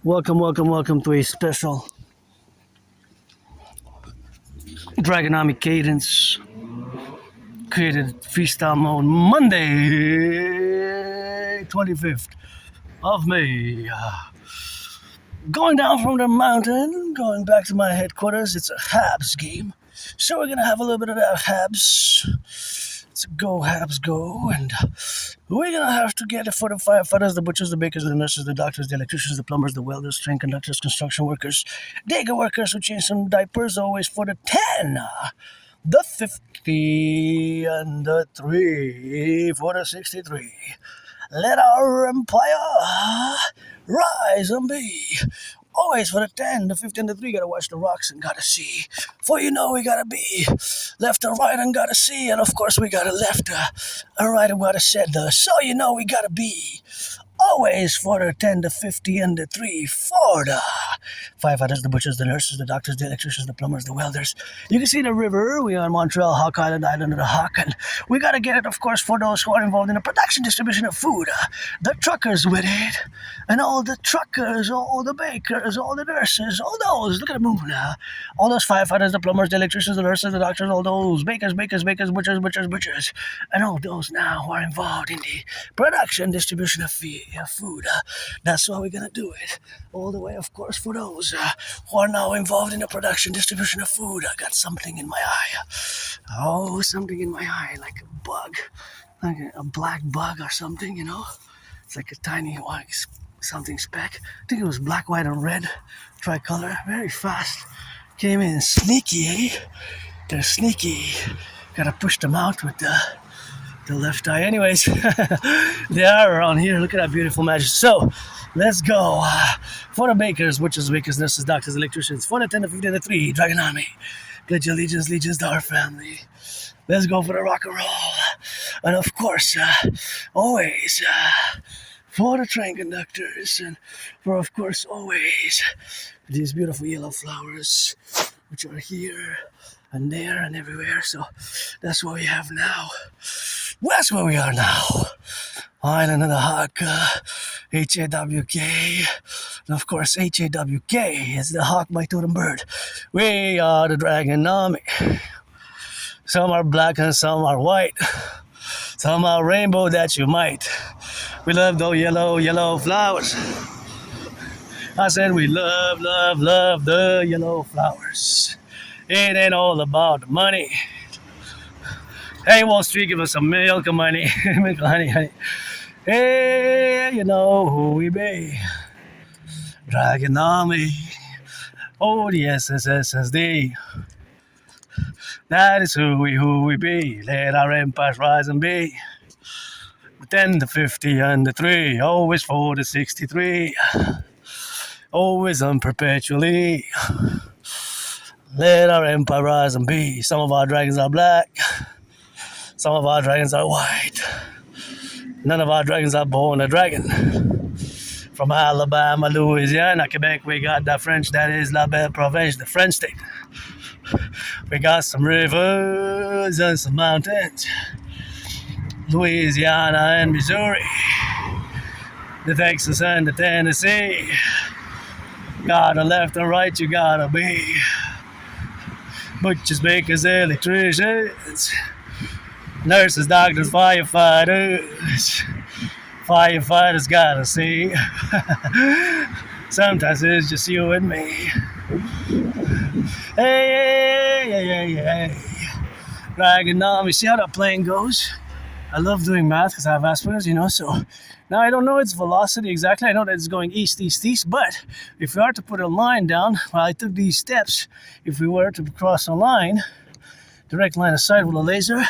Welcome to a special Draconis Cadence created freestyle mode Monday, 25th of May. Going down from the mountain, going back to my headquarters. It's a Habs game. So we're going to have a little bit of that Habs. It's a go, Habs, go. And we're going to have to get it for the firefighters, the butchers, the bakers, the nurses, the doctors, the electricians, the plumbers, the welders, train conductors, construction workers, digger workers who change some diapers, always for the 10, the 50, and the 3 for the 63. Let our empire rise and be. Always for the 10, the 50, and the 3. Gotta watch the rocks and gotta see. For you know we gotta be left and right and gotta see. And of course we gotta left and right and gotta center. So you know we gotta be. Always for the 10, the 50, and the 3 for the firefighters, the butchers, the nurses, the doctors, the electricians, the plumbers, the welders. You can see the river. We are in Montreal, Hawk Island, Island of the Hawk. And we got to get it, of course, for those who are involved in the production, distribution of food. The truckers with it. And all the truckers, all the bakers, all the nurses, all those. Look at the moon. All those firefighters, the plumbers, the electricians, the nurses, the doctors, all those bakers, butchers. And all those now who are involved in the production, distribution of food. That's why we're gonna do it. All the way, of course, for those who are now involved in the production, distribution of food. I got something in my eye. Oh, something in my eye, like a bug, like a black bug or something, you know? It's like a tiny white something speck. I think it was black, white, and red, tricolor. Very fast. Came in sneaky, eh? They're sneaky. Gotta push them out with the left eye. Anyways, they are around here. Look at that beautiful magic. So, let's go. For the bakers, butchers, bakers, nurses, doctors, electricians. For the 10, the 50, and the 3, Draconis. Pledge allegiance to our family. Let's go for the rock and roll. And of course, always, for the train conductors. And for, of course, always, these beautiful yellow flowers, which are here and there and everywhere. So, that's what we have now. That's where we are now. Island of the Hawk, H-A-W-K. And of course, H-A-W-K is the hawk, my totem bird. We are the Draconis. Some are black and some are white. Some are rainbow that you might. We love those yellow flowers. I said we love the yellow flowers. It ain't all about the money. Hey, Wall Street, give us some milk and money. honey. Hey, you know who we be. Draconis. Oh, the SSSSD. That is who we be. Let our empires rise and be. The 10, the 50, and the 3. Always for the 63. Always and perpetually. Let our empire rise and be. Some of our dragons are black. Some of our dragons are white. None of our dragons are born a dragon. From Alabama, Louisiana, Quebec, we got the French, that is liable province, the French state. We got some rivers and some mountains. Louisiana and Missouri. The Texas and the Tennessee. Gotta left and right, you gotta be. Butchers, bakers, electricians. Nurses, doctors, firefighters. Firefighters gotta see. Sometimes it's just you and me. Hey. Draconis, see how that plane goes? I love doing math because I have Asperger's, you know, so now I don't know its velocity exactly. I know that it's going east, but if we are to put a line down, well, I took these steps. If we were to cross a line, direct line of sight with a laser.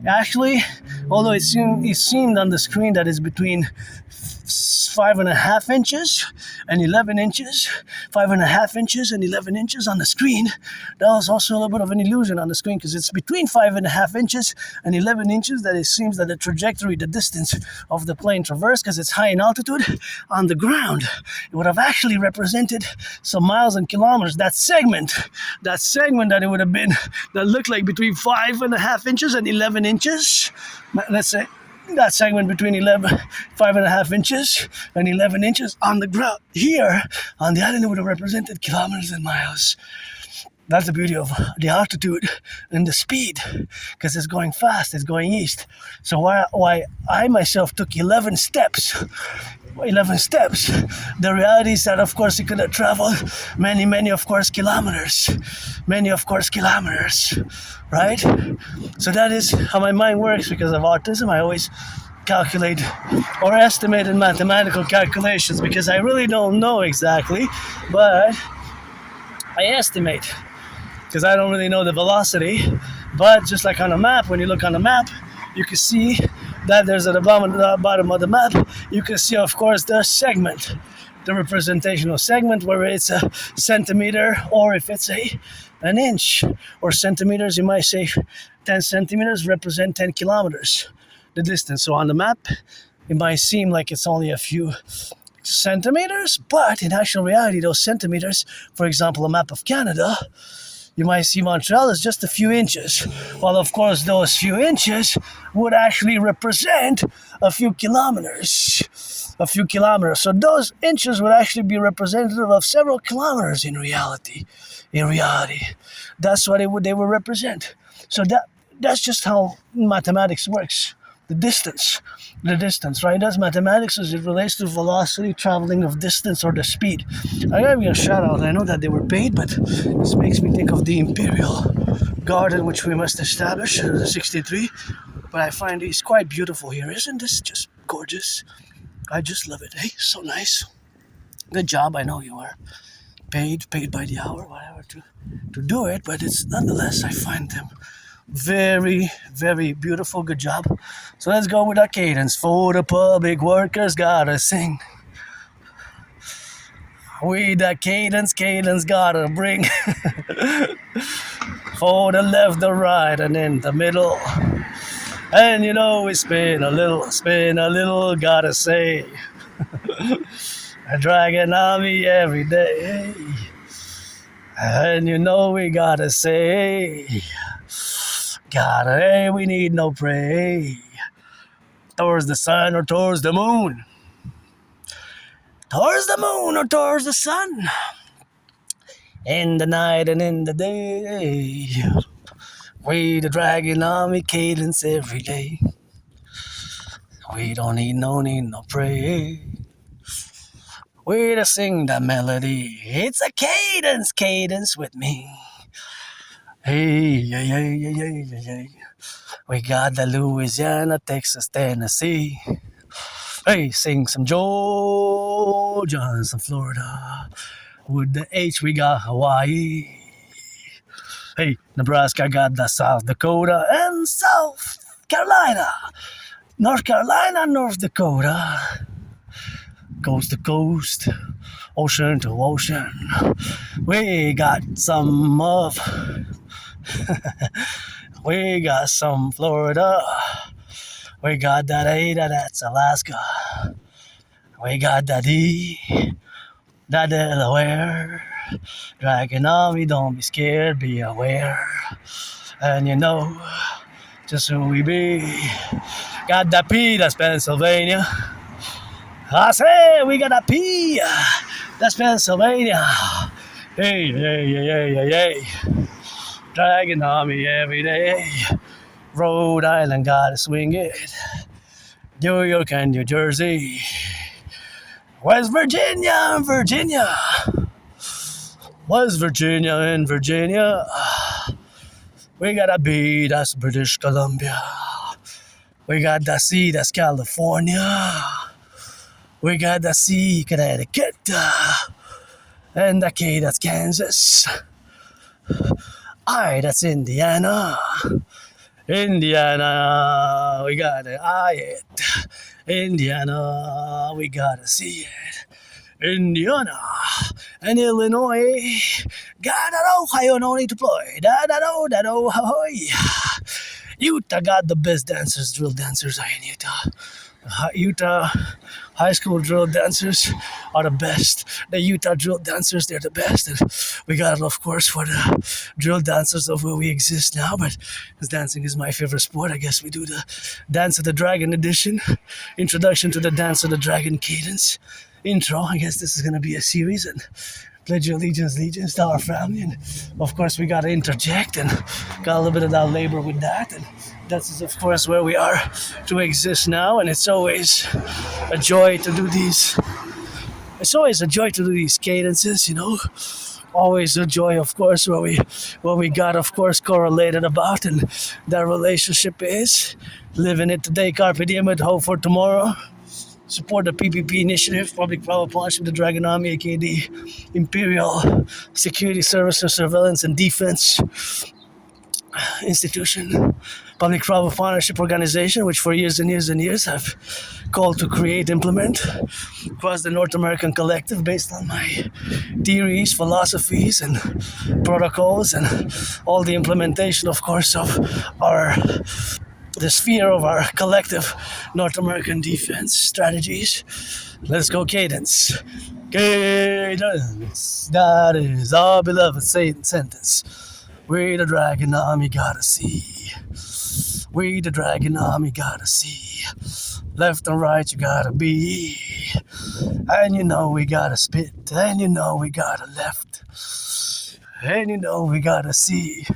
Actually, although it seemed on the screen that it's between 5.5 inches and 11 inches, 5.5 inches and 11 inches on the screen. That was also a little bit of an illusion on the screen because it's between 5.5 inches and 11 inches that it seems that the trajectory, the distance of the plane traversed, because it's high in altitude on the ground, it would have actually represented some miles and kilometers. That segment that it would have been, that looked like between 5.5 inches and 11 inches, let's say, that segment between 5.5 inches and 11 inches on the ground here on the island would have represented kilometers and miles. That's the beauty of the altitude and the speed, because it's going fast, it's going east. So why I myself took 11 steps, the reality is that, of course, it could have traveled many, of course, kilometers, right? So that is how my mind works. Because of autism, I always calculate or estimate in mathematical calculations, because I really don't know exactly, but I estimate, because I don't really know the velocity. But just like on a map, when you look on a map, you can see that there's at the bottom of the map, you can see, of course, the segment, the representational segment, where it's a centimeter, or if it's an inch, or centimeters, you might say 10 centimeters represent 10 kilometers, the distance. So on the map, it might seem like it's only a few centimeters, but in actual reality, those centimeters, for example, a map of Canada, you might see Montreal is just a few inches. Well, of course, those few inches would actually represent a few kilometers. So those inches would actually be representative of several kilometers in reality. That's what they would represent. So that's just how mathematics works. The distance, right? That's mathematics as it relates to velocity, traveling of distance, or the speed. I gotta give you a shout out. I know that they were paid, but this makes me think of the Imperial garden, which we must establish in 63. But I find it's quite beautiful here. Isn't this just gorgeous? I just love it. Hey, so nice. Good job. I know you are paid by the hour, whatever, to do it, but it's nonetheless, I find them very, very beautiful. Good job. So let's go with that cadence. For the public workers, gotta sing. We that cadence gotta bring. For the left, the right, and in the middle. And you know we spin a little, gotta say. A dragon on me every day. And you know we gotta say, hey, we need no pray. Towards the sun or towards the moon. Towards the moon or towards the sun. In the night and in the day. We the dragon army cadence every day. We don't need no pray. We to sing the melody. It's a cadence with me. Hey. We got the Louisiana, Texas, Tennessee. Hey, sing some Georgia and some Florida. With the H, we got Hawaii. Hey, Nebraska got the South Dakota and South Carolina. North Carolina, North Dakota. Coast to coast, ocean to ocean. We got some of... we got some Florida. We got that Ada, that's Alaska. We got that D, that Delaware. Dragon Army, don't be scared, be aware. And you know just who we be. Got that P, that's Pennsylvania. I say we got a P, that's Pennsylvania. Hey. Dragon Army every day. Rhode Island gotta swing it. New York and New Jersey. West Virginia and Virginia. West Virginia and Virginia. We got a B, that's British Columbia. We got the C, that's California. We got the C, Connecticut. And the K, that's Kansas. I, that's Indiana. Indiana, we gotta eye it. Indiana, we gotta see it. Indiana and Illinois, got an Ohio, no need to play. That Ohio. Utah got the best dancers, drill dancers in Utah. Utah high school drill dancers are the best. The Utah drill dancers, they're the best. And we got it, of course, for the drill dancers of where we exist now. But because dancing is my favorite sport, I guess we do the Dance of the Dragon edition. Introduction to the Dance of the Dragon cadence. Intro. I guess this is going to be a series. And pledge your allegiance to our family. And of course, we got to interject and got a little bit of that labor with that. And that's, of course, where we are to exist now. And it's always a joy to do these. It's always a joy to do these cadences, you know. Always a joy, of course, where we got, of course, correlated about. And that relationship is living it today, carpe diem, and hope for tomorrow. Support the PPP initiative, public-private partnership, the Dragon Army, aka the Imperial Security Service and Surveillance and Defense Institution, public-private partnership organization, which for years and years and years I've called to create, implement across the North American Collectif based on my theories, philosophies, and protocols, and all the implementation, of course, of the sphere of our collective North American defense strategies. Let's go, Cadence. Cadence, that is our beloved sentence. We the Dragon Army gotta see. We the Dragon Army gotta see. Left and right you gotta be. And you know we gotta spit. And you know we gotta left. And you know we gotta see.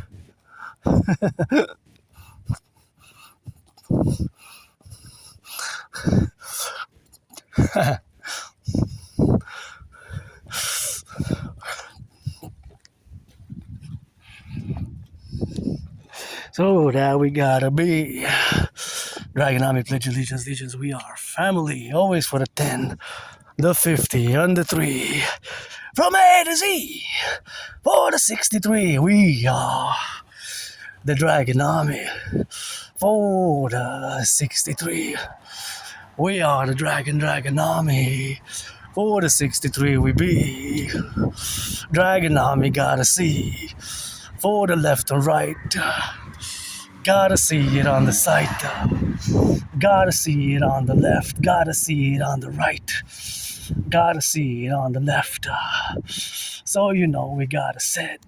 So that we gotta be. Dragon Army, pledge allegiance, we are family, always for the 10, the 50, and the 3. From A to Z, for the 63, we are the Dragon Army. For the 63, we are the Dragon Army. For the 63, we be. Dragon Army, gotta see. For the left and right, gotta see it on the side. Gotta see it on the left. Gotta see it on the right. Gotta see it on the left. So you know we gotta set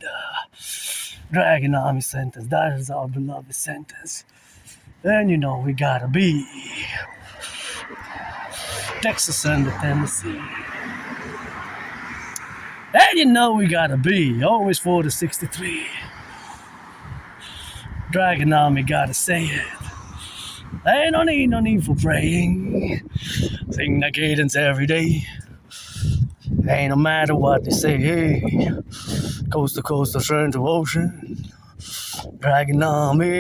Dragon Army sentence. That is our beloved sentence. And you know we gotta be Texas and the Tennessee. And you know we gotta be always for the 63. Dragon Army gotta say it. Ain't no need for praying. Sing the cadence every day. Ain't no matter what they say. Hey, coast to coast, ocean to ocean. Dragon Army.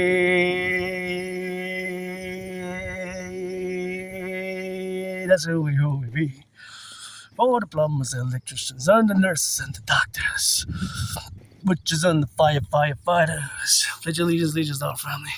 That's who we be. For the plumbers, the electricians, and the nurses and the doctors. Butchers and the firefighters. Pledge allegiance to our family.